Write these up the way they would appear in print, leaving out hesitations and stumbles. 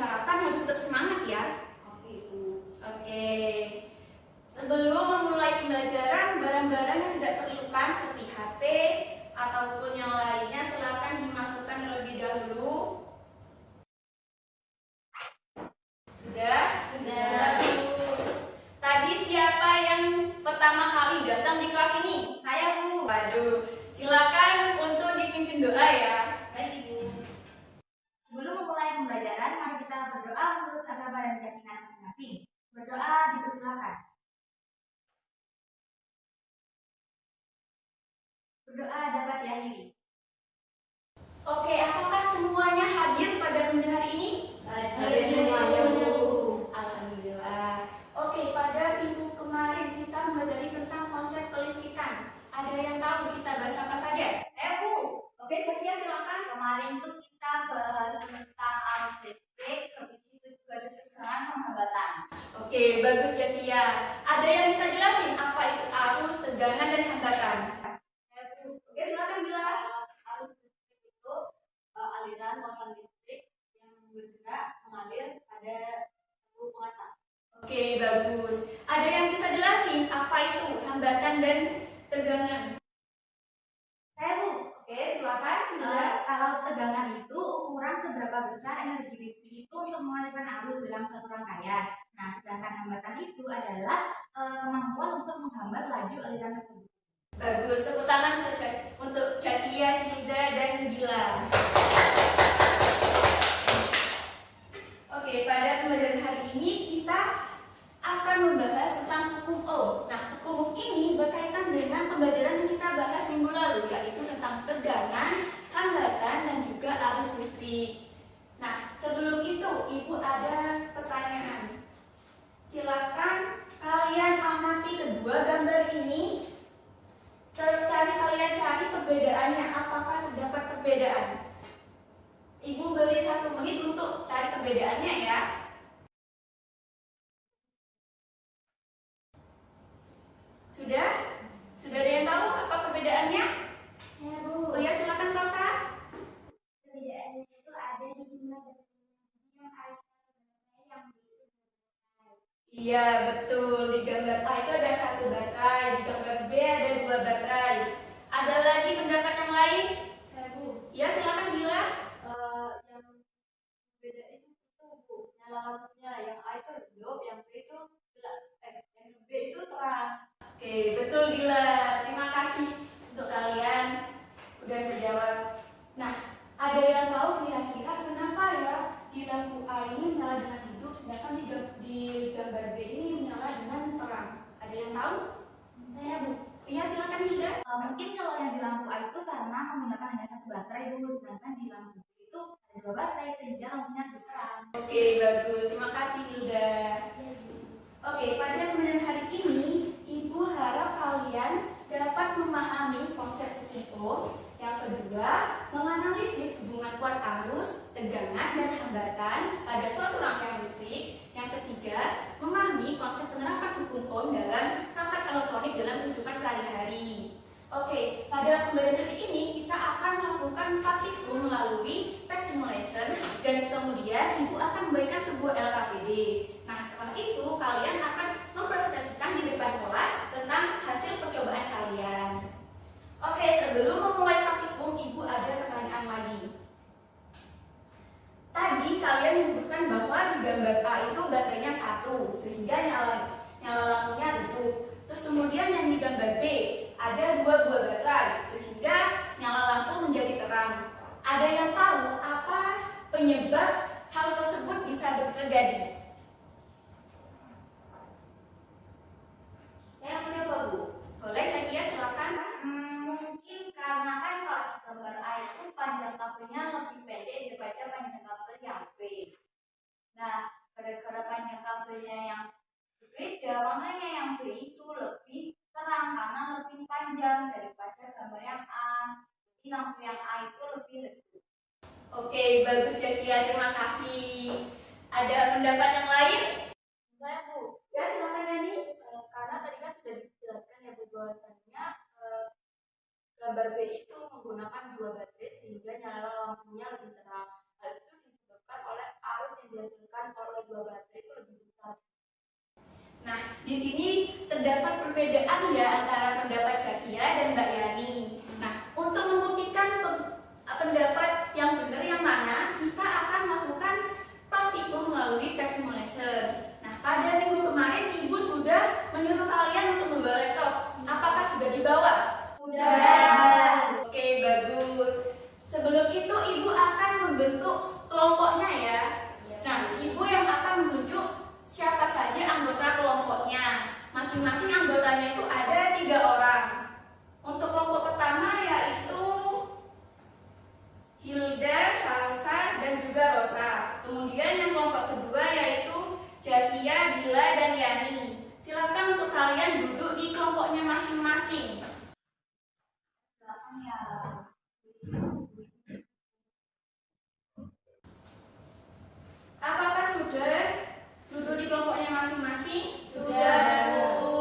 sarapan harus tetap semangat ya. Oke, Bu. Oke. Sebelum memulai pembelajaran, barang-barang yang tidak perlukan seperti HP ataupun yang lainnya silakan dimasukkan terlebih dahulu. Sudah? Sudah. Tadi siapa yang pertama kali datang di kelas ini? Saya, Bu. Waduh, silakan untuk dipimpin doa ya. Baik, Ibu. Sebelum memulai pembelajaran, mari kita berdoa menurut agama dan keyakinan masing-masing. Berdoa dipersilakan. Berdoa dapat diakhiri. Oke, apakah semuanya hadir pada pembelajaran hari ini? Hadir semuanya, Bu. Alhamdulillah. Oke, pada minggu kemarin kita mempelajari tentang konsep kelistrikan. Ada yang tahu kita bahas apa saja? Bu. Oke, Cekia silakan. Kemarin tuh kita bahas tentang arus listrik, habis itu juga ada tegangan sama hambatan. Oke, bagus Cekia. Ada yang bisa jelasin apa itu arus, tegangan, dan hambatan? Bu. Oke, silakan Bila. Arus listrik itu aliran muatan listrik yang bergerak mengalir pada satu muatan. Oke, bagus. Ada yang bisa jelasin apa itu hambatan dan tegangan? Saya, Bu. Oke, silakan Bila. Kalau tegangan itu ukuran seberapa besar energi listrik itu untuk mengalirkan arus dalam suatu rangkaian. Nah, sedangkan hambatan itu adalah kemampuan untuk menghambat laju aliran tersebut. Bagus, tepuk tangan untuk Cekia, Hilda, dan Bila. Oke, pada pembelajaran hari ini kita akan membahas tentang hukum Ohm. Nah, hukum Ohm ini berkaitan dengan pembelajaran yang kita bahas minggu lalu, yaitu tentang tegangan, hambatan, dan juga arus listrik. Nah, sebelum itu, Ibu ada pertanyaan. Silakan kalian amati kedua gambar ini. Kalian cari perbedaannya, apakah terdapat perbedaan? Ibu beri 1 menit untuk cari perbedaannya ya. Sudah? Sudah ada yang tahu apa perbedaannya? Ya, Bu. Oh ya, silakan Rosa. Perbedaannya itu ada di jumlah yang air yang Iya, betul. Di gambar A itu ada 1 baterai, di gambar B ada 2 baterai. Ada lagi pendapat yang lain? Saya, Bu. Ya, silakan Bila. Yang beda itu Bu, nyala lampunya, yang A itu redup, yang B itu gelap, yang B itu terang. Oke, betul Bila. Terima kasih untuk kalian udah menjawab. Nah, ada yang tahu kira-kira kenapa ya di lampu A ini menyala dengan hidup, sedangkan di gambar B ini menyala dengan terang? Ada yang tahu? Saya, Bu. Iya, silakan Hilda. Mungkin kalau yang di lampu A itu karena menggunakan hanya 1 baterai, Bu, sedangkan di lampu B itu ada 2 baterai sehingga lampunya lebih terang. Oke, bagus. Terima kasih Hilda. Oke, pada pembelajaran hari ini, Ibu harap kalian dapat memahami konsep hukum Ohm. Yang kedua, menganalisis hubungan kuat arus, tegangan, dan hambatan pada suatu rangkaian listrik. Yang ketiga, memahami konsep penerapan hukum Ohm dalam perangkat elektronik dalam kehidupan sehari-hari. Oke, pada pembelajaran hari ini kita akan melakukan 4 itu melalui pet simulation dan kemudian Ibu akan memberikan sebuah LKPD. Nah, setelah itu kalian akan mempresentasikan di depan kelas tentang hasil percobaan kalian. Oke, sebelum memulai praktikum, Ibu ada pertanyaan lagi. Tadi kalian menyebutkan bahwa di gambar A itu baterainya 1, sehingga nyala lampunya redup. Terus kemudian yang di gambar B ada 2 buah baterai, sehingga nyala lampu menjadi terang. Ada yang tahu apa penyebab hal tersebut bisa terjadi? Saya mencoba, Bu. Boleh, Cekia, silakan. Mungkin karena kan kalau di gambar A itu panjang kabelnya lebih pendek daripada panjang kabel yang B. Nah, gara-gara panjang kabelnya yang berbeda, makanya yang B itu lebih terang karena lebih panjang daripada gambar yang A. Jadi lampu yang A itu lebih redup. Oke, bagus Cekia, terima kasih. Ada pendapat yang lain? Saya, Bu. Ya, silakan Yani. Karena tadi kan sudah dijelaskan ya Bu, bahwasannya gambar B itu menggunakan 2 baterai sehingga nyala lampunya lebih terang. Hal itu disebabkan oleh arus yang dihasilkan oleh dua baterai itu lebih besar. Nah, di sini terdapat perbedaan ya antara pendapat Zakia dan Mbak Yani. Nah, untuk membuktikan pendapat yang benar yang mana, kita akan melakukan praktikum melalui tes simulation. Nah, pada minggu kemarin Ibu sudah menyuruh kalian untuk membawa laptop. Apakah sudah dibawa? Sudah. Oke, bagus. Sebelum itu Ibu akan membentuk kelompoknya ya. Nah, Ibu yang akan menunjuk siapa saja anggota kelompoknya. Masing-masing anggotanya itu ada 3 orang. Untuk kelompok pertama yaitu Hilda, Salsa, dan juga Rosa. Kemudian yang kelompok kedua yaitu Zakia, Dila, dan Yani. Silakan untuk kalian duduk di kelompoknya masing-masing. Apakah sudah duduk di kelompoknya masing-masing? Sudah, Bu.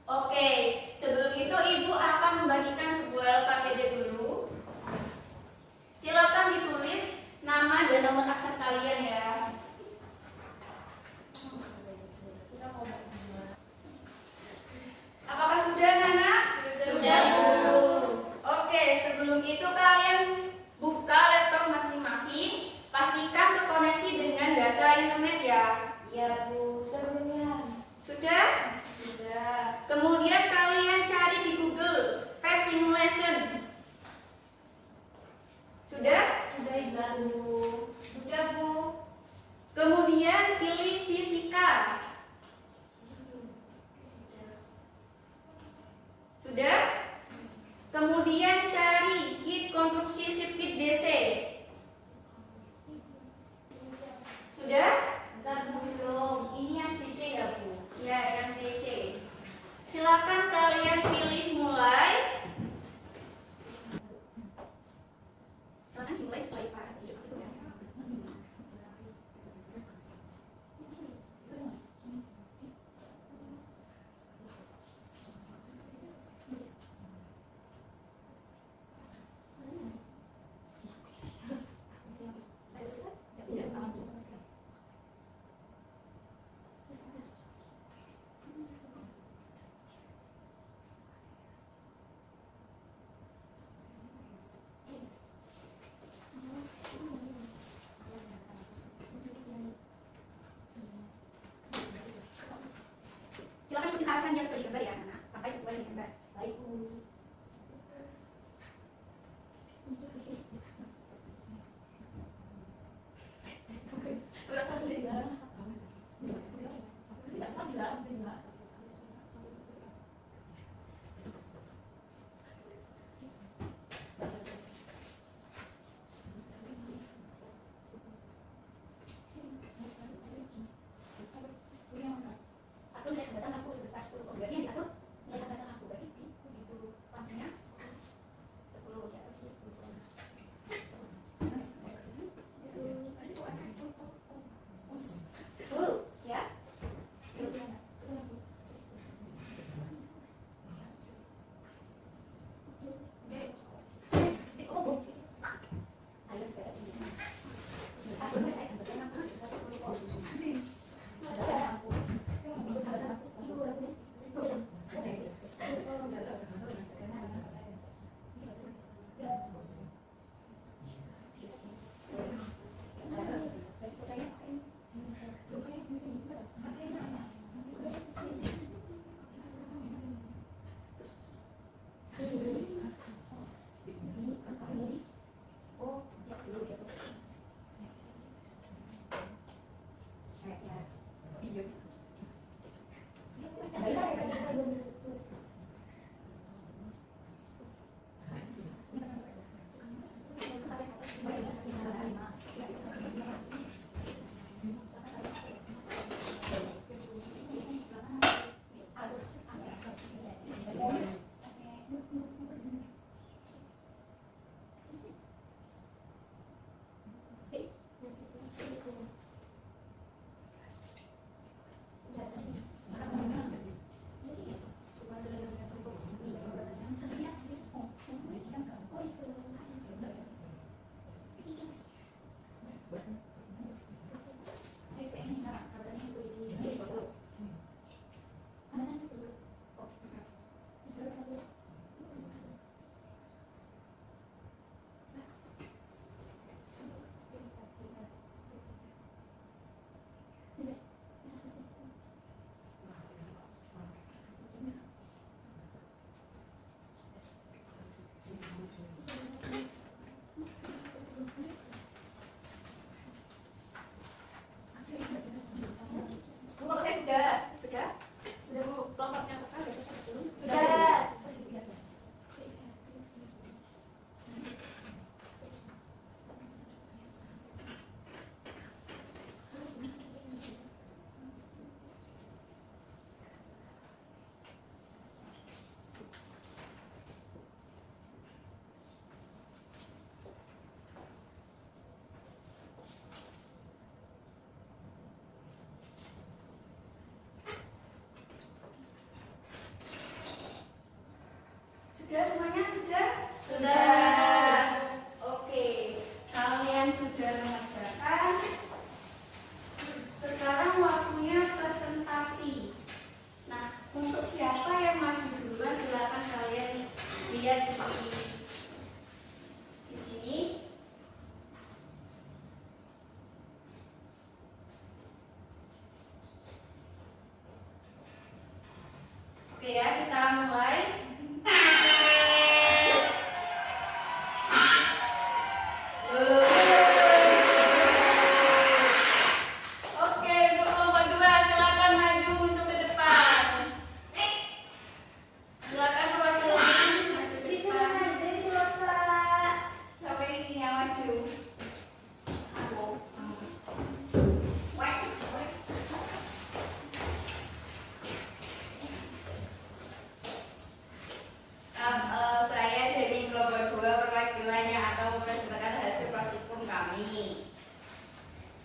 Oke, sebelum itu Ibu akan membagikan sebuah LKPD dulu. Silakan ditulis nama dan nomor absen kalian ya. Apakah sudah, Nana? Sudah, Bu. Oke, sebelum itu kalian buka laptop masing-masing. Pastikan terkoneksi dengan data internet ya. Iya, Bu. Sudah? Sudah. Kemudian kalian cari di Google Pet Simulation. Sudah? Sudah, Bu. Sudah, Bu. Kemudian pilih fisika. Sudah? Kemudian cari kit konstruksi sirkuit DC. Sudah? Bentar, Bu, belum. Ini yang DC ya, Bu? Ya, yang DC. Silakan kalian pilih mulai. Silakan dimulai sesuai Pak. Silakan ikutin arahannya sesuai gambar ya, Nana. Pakai sesuai dengan gambar. Baik, Bu. Atau lihat hambatan aku sebesar 10 berarti yang diatur lihat hambatan aku berarti begitu panjangnya 10 ya, berarti 10 ya.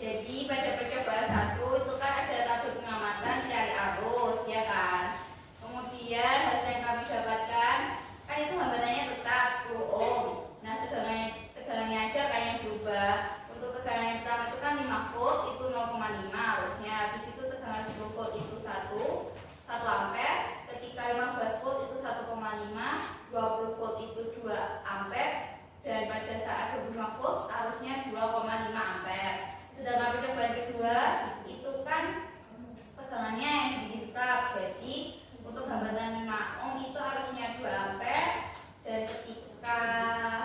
Jadi pada percobaan 1 itu kan ada tabel pengamatan cari arus, ya kan. Kemudian hasil yang kami dapatkan kan itu hambatannya tetap 10 ohm. Nah, tegangannya aja kan yang berubah. Untuk tegangan yang pertama itu kan 5 volt itu 0,5 arusnya. Habis itu tegangan 10 volt itu 1 ampere. Ketika 15 volt itu 1,5, 20 volt itu 2 ampere, dan pada saat 25 volt arusnya 2,5 ampere. Sedangkan percobaan kedua itu kan tegangannya yang tetap. Jadi untuk hambatan 5 ohm itu harusnya 2 ampere, dan ketika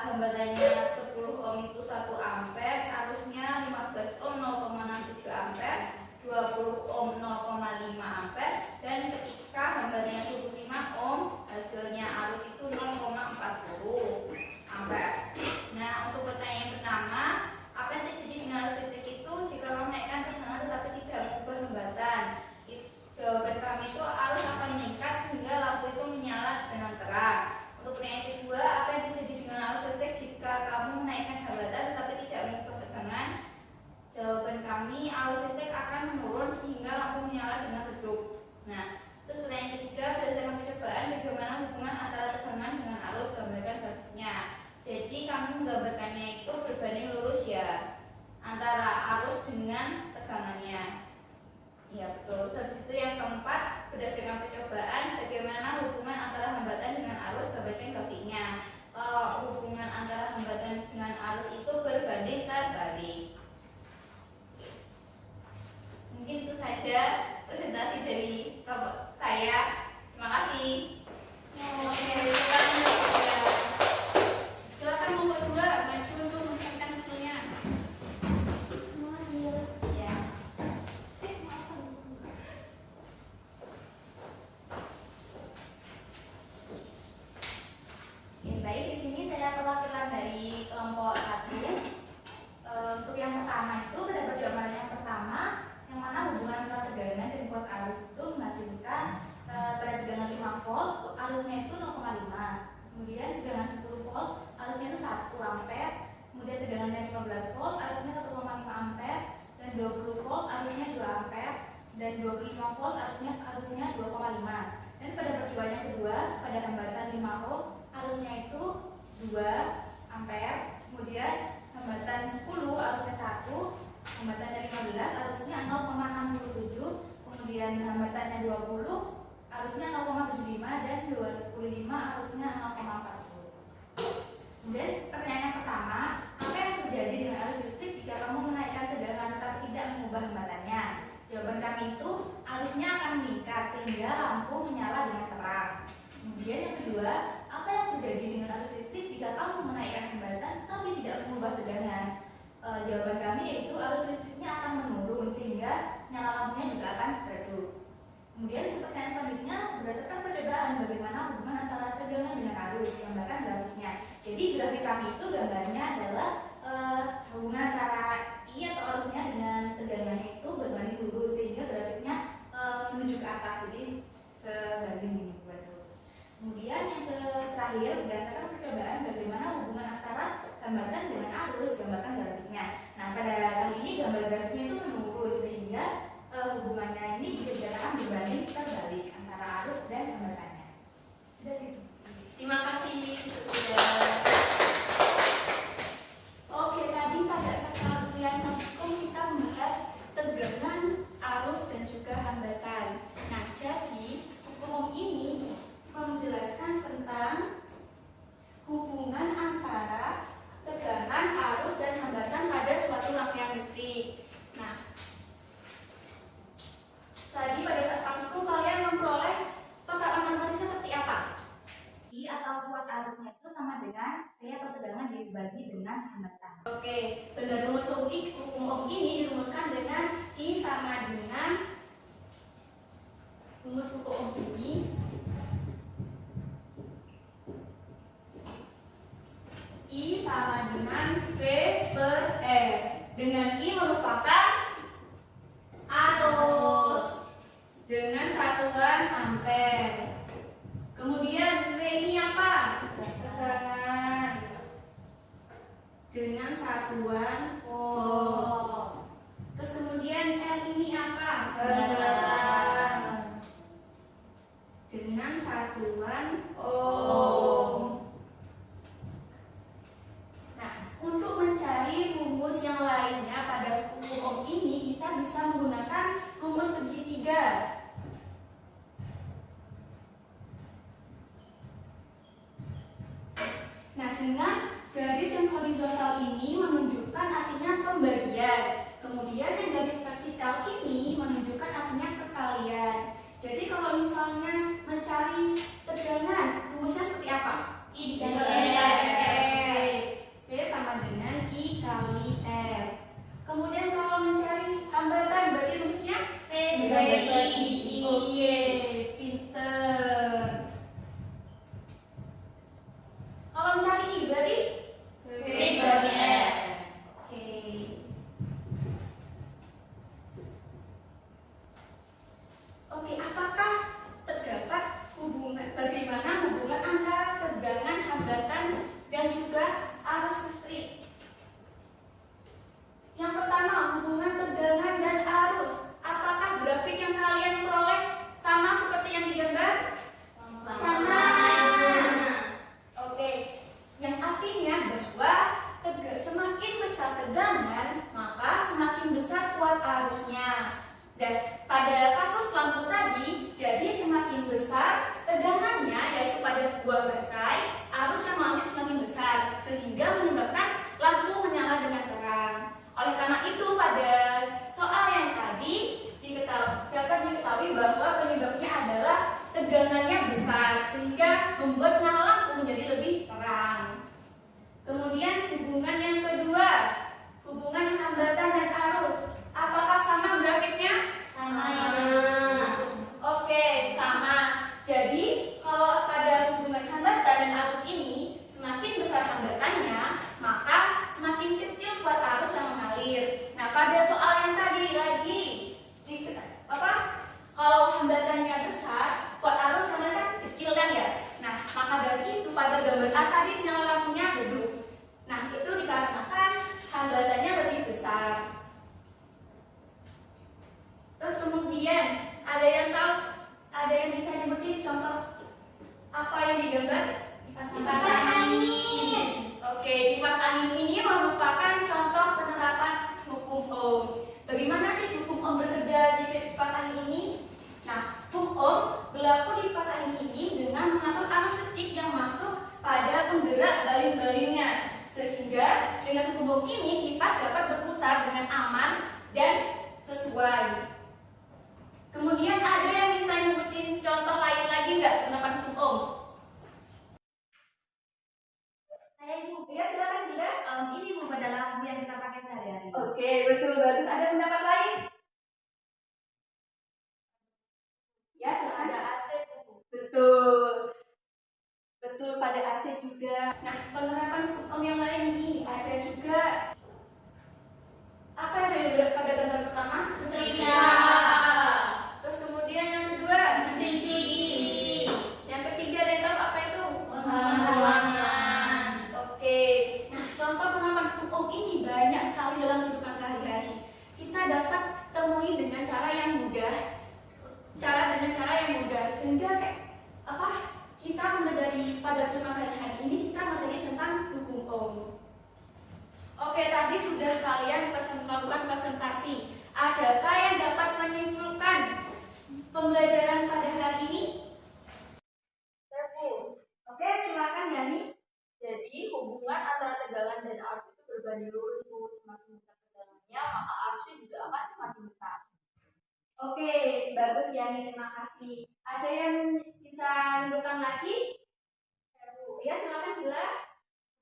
hambatannya 10 ohm itu 1 ampere, arusnya 15 ohm 0,67 ampere, 20 ohm 0,5 ampere, dan ketika hambatannya 25 ohm hasilnya arus itu 0,40 ampere. Nah, untuk pertanyaan pertama, apa yang terjadi dengan arus listrik itu jika menaikkan tegangan tetapi tidak mengubah hambatan? Jawaban kami itu arus akan meningkat sehingga lampu itu menyala dengan terang. Untuk pertanyaan kedua, apa yang terjadi dengan arus listrik jika kamu menaikkan hambatan tetapi tidak mengubah tegangan? Jawaban kami arus listrik akan menurun sehingga lampu menyala dengan redup. Nah, terus pertanyaan ketiga, berdasarkan percobaan bagaimana hubungan antara tegangan dengan arus, gambarkan grafiknya. Jadi kami menggambarkannya itu berbanding lurus ya, antara arus dengan tegangannya. Ya betul. Habis itu yang keempat, berdasarkan percobaan bagaimana hubungan antara hambatan dengan arus, gambarkan grafiknya. Kalau hubungan antara hambatan dengan arus itu berbanding terbalik. Mungkin itu saja presentasi dari kelompok saya. Terima kasih. Silakan kelompok 2 maju untuk menunjukkan hasilnya. Ya. Baik, di sini saya perwakilan dari kelompok 1. Untuk yang pertama itu pada percobaan yang pertama, yang mana hubungan antara tegangan dan volt arus itu menghasilkan pada tegangan 5 volt arusnya itu 0,5, kemudian tegangan 10 volt arusnya itu 1 ampere, kemudian tegangan 15 volt arusnya 1,5 ampere, dan 20 volt arusnya 2 ampere, dan 25 volt arusnya 2,5. Dan pada percobaan yang kedua, pada hambatan 5 ohm arusnya itu 2 ampere, kemudian hambatan 10 arusnya 1, hambatan dari 15 arusnya 0,67, kemudian hambatannya 20 arusnya 0,75, dan 25 arusnya 0,40. Kemudian pertanyaan yang pertama, apa yang terjadi dengan arus listrik jika kamu menaikkan tegangan tetapi tidak mengubah hambatannya? Jawaban kami itu arusnya akan meningkat sehingga lampu menyala dengan terang. Kemudian yang kedua, apa yang terjadi dengan arus listrik jika kamu menaikkan hambatan tetapi tidak mengubah tegangan? Jawaban kami yaitu arus listriknya akan menurun sehingga nyala lampunya juga akan redup. Kemudian pertanyaan selanjutnya, berdasarkan percobaan bagaimana hubungan antara tegangan dengan arus, gambarkan grafiknya. Jadi grafik kami itu gambarnya adalah hubungan antara I atau arusnya dengan tegangannya itu berbanding lurus sehingga grafiknya menuju ke atas, jadi sebanding ini buat lurus. Kemudian yang terakhir, berdasarkan percobaan bagaimana hubungan antara hambatan dengan arus, gambarkan grafiknya. Nah, pada kali ini gambar grafiknya itu menurun sehingga hubungannya ini bisa dikatakan berbanding terbalik antara arus dan hambatannya. Sudah gitu. Terima kasih. Oke, tadi pada saat kuliah hukum kita membahas tegangan, arus, dan juga hambatan. Nah, jadi hukum ini menjelaskan tentang hubungan antara tegangan, arus, dan hambatan pada suatu rangkaian listrik. Nah, tadi pada BII. Oke, pinter. Kalau mencari I berarti BIR. Oke. Oke, apakah terdapat bagaimana hubungan antara tegangan, hambatan, dan juga arus listrik? Yang pertama, hubungan tegangan dan arus. Apakah grafik yang kalian peroleh sama seperti yang digambar? Sama. Oke, yang artinya bahwa semakin besar tegangan, maka semakin besar kuat arusnya. Dan pada kasus lampu tadi, jadi semakin besar tegangannya, yaitu pada sebuah baterai, arus yang mengalir semakin besar, sehingga menyebabkan lampu menyala dengan terang. Oleh karena itu, pada soal yang tadi dapat diketahui bahwa penyebabnya adalah tegangannya besar, sehingga membuat nyala lampu menjadi lebih terang. Kemudian hubungan yang kedua, hubungan hambatan dan arus. Apakah sama grafiknya? Sama. Oke, sama. Jadi, kalau pada hubungan hambatan dan arus ini, semakin besar hambatannya, maka semakin kecil kuat arus yang mengalir. Nah, pada soal yang tadi lagi, kalau hambatannya besar, kuat arus yang mengalir kan kecil kan ya? Nah, maka dari itu pada gambar A tadi nyala lampunya redup. Nah, itu dikarenakan hambatannya lebih besar. Terus kemudian ada yang bisa nyebutin contoh apa yang digambar? Kipas angin. Oke, kipas angin ini merupakan contoh penerapan hukum Ohm. Bagaimana sih hukum Ohm bekerja di kipas angin ini? Nah, hukum Ohm berlaku di kipas angin ini dengan mengatur arus listrik yang masuk pada penggerak baling-balingnya, sehingga dengan hukum Ohm ini kipas dapat berputar dengan aman dan sesuai. Kemudian ada yang bisa nyebutin contoh lain lagi nggak penerapan hukum Ohm? Saya juga. Ya, silakan Bila. Ini bukan dalam lampu yang kita pakai sehari-hari. Oke, betul, bagus. Ada pendapat lain? Ya, silakan. Ada AC. Betul. Betul, pada AC juga. Nah, penerapan hukum Ohm yang lain ini ada juga. Apa yang ada pada gambar pertama? Setrika. Terus kemudian yang kedua? Setrika. Yang ketiga, ada yang tahu apa itu? Penghalang ruangan. Oke. Nah, contoh penerapan hukum Ohm ini banyak sekali dalam kehidupan sehari-hari. Kita dapat temui dengan cara yang mudah. Sehingga kita mempelajari pada kehidupan sehari-hari ini kita mempelajari tentang hukum Ohm. Oke, tadi sudah kalian melakukan presentasi. Adakah yang dapat menyimpulkan pembelajaran pada hari ini? Oke, silakan Yani. Jadi hubungan antara tegangan dan arus itu berbanding lurus, Bu. Semakin besar tegangannya, maka arusnya juga akan semakin besar. Oke, bagus Yani, terima kasih. Ada yang bisa menunjukkan lagi? Ya, silakan Bila.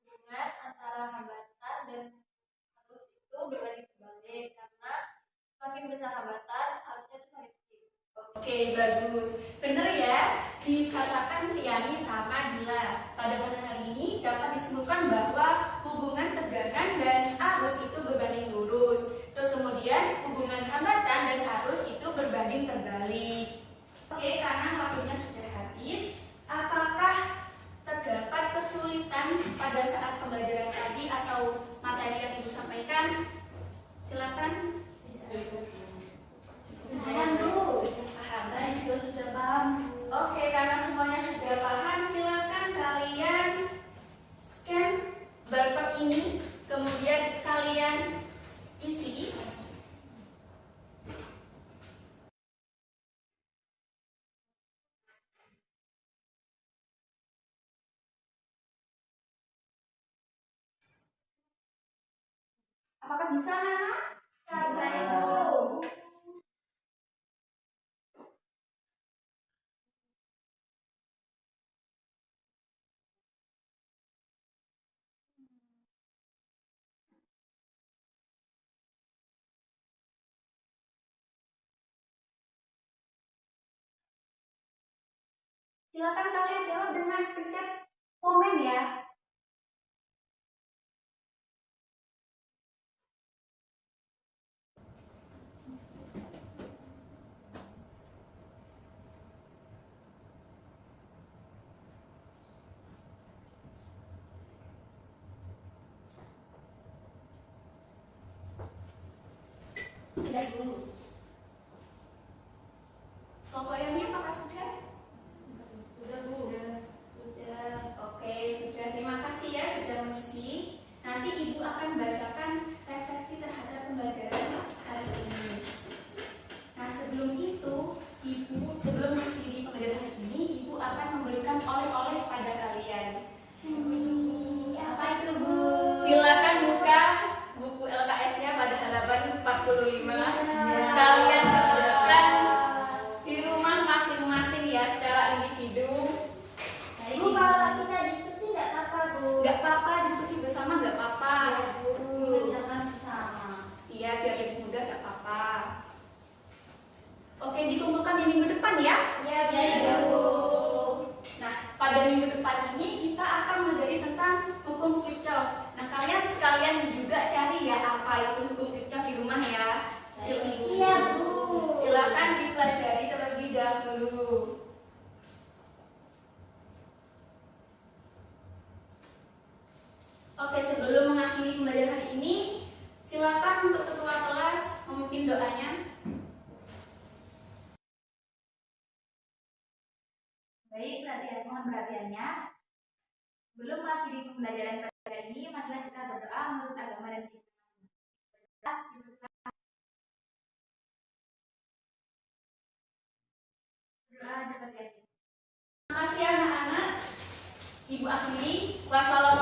Hubungan antara hambatan dan arus itu berbanding terbalik karena semakin besar hambatan, arusnya itu semakin kecil. Oke, bagus. Benar ya, dikatakan Yani sama Dila. Pada hari ini dapat disimpulkan bahwa hubungan tegangan dan arus itu berbanding lurus. Terus kemudian hubungan hambatan dan arus itu berbanding terbalik. Oke, karena waktunya sudah habis, apakah terdapat kesulitan pada saat pembelajaran tadi atau materi yang Ibu sampaikan? Silakan. Paham, Bu. Paham. Saya juga sudah paham. Oke, karena semuanya sudah paham, silakan kalian scan barcode ini, kemudian kalian isi. Apakah bisa, Nana? Bisa, Ibu. Silakan kalian jawab dengan pencet komen ya. Sudah, Bu. Kelompok ilmiah apakah sudah? Sudah, Bu. Sudah. Oke, sudah. Terima kasih ya sudah mengisi. Nanti Ibu akan bacakan refleksi terhadap pembelajaran hari ini. Nah, sebelum itu, Ibu sebelum mengakhiri pembelajaran hari ini, Ibu akan memberikan oleh-oleh pada kalian. Apa itu, Bu? Silakan buka buku LKS-nya pada halaman 45. Kalian kerjakan di rumah masing-masing ya secara individu. Bu, kalau kita diskusi nggak apa-apa, Bu. Nggak apa-apa, diskusi bersama nggak apa-apa. Kerjakan bersama. Iya, biar ibu muda nggak apa-apa. Oke, dikumpulkan di minggu depan ya. Iya, Bu. Nah, pada minggu depan ini kita akan mengajari tentang hukum Kirchhoff. Nah, kalian sekalian juga cari ya apa itu hukum Kirchhoff di rumah ya. Siap, Bu. Silakan dipelajari terlebih dahulu. Oke, sebelum mengakhiri pembelajaran hari ini, silakan untuk ketua kelas memimpin doanya. Baik, mohon perhatiannya. Sebelum mengakhiri pembelajaran pada ini, marilah kita berdoa menurut agama dan kita. Berdoa dapat. Terima kasih anak-anak. Ibu akhiri. Wassalamualaikum